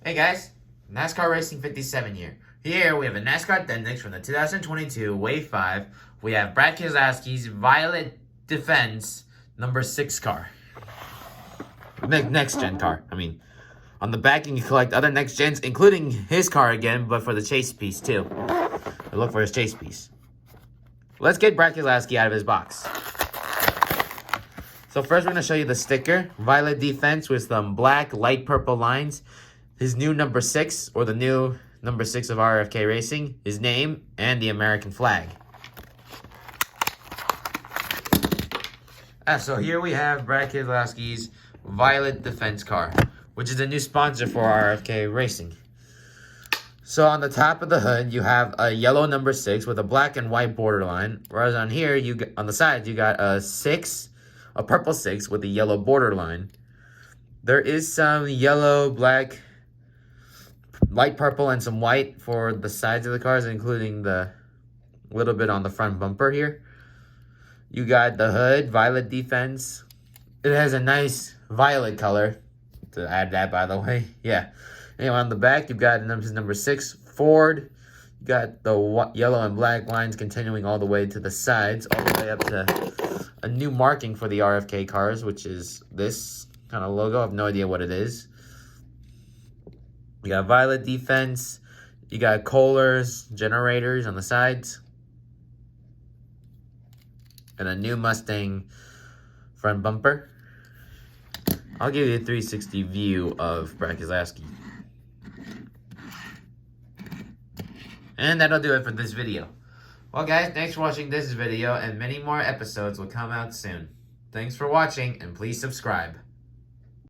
Hey guys, NASCAR Racing 57 here. Here we have a NASCAR Dendix from the 2022 Wave 5. We have Brad Keselowski's Violet Defense number 6 car. Next gen car. On the back you can collect other next gens, including his car again, but for the chase piece too. Look for his chase piece. Let's get Brad Keselowski out of his box. So first we're going to show you the sticker. Violet Defense with some black, light purple lines. His new number 6, or the new number 6 of RFK Racing, his name, and the American flag. So here we have Brad Keselowski's Violet Defense car, which is a new sponsor for RFK Racing. So on the top of the hood, you have a yellow number 6 with a black and white borderline, whereas on here, on the sides, you got a purple 6 with a yellow borderline. There is some yellow, black, light purple, and some white for the sides of the cars, including the little bit on the front bumper here. You got the hood, Violet Defense. It has a nice violet color. To add that, by the way. Yeah. Anyway, on the back, you've got number 6, Ford. You got the yellow and black lines continuing all the way to the sides, all the way up to a new marking for the RFK cars, which is this kind of logo. I have no idea what it is. You got Violet Defense. You got Kohler's generators on the sides. And a new Mustang front bumper. I'll give you a 360 view of Brad Keselowski. And that'll do it for this video. Well guys, thanks for watching this video, and many more episodes will come out soon. Thanks for watching, and please subscribe.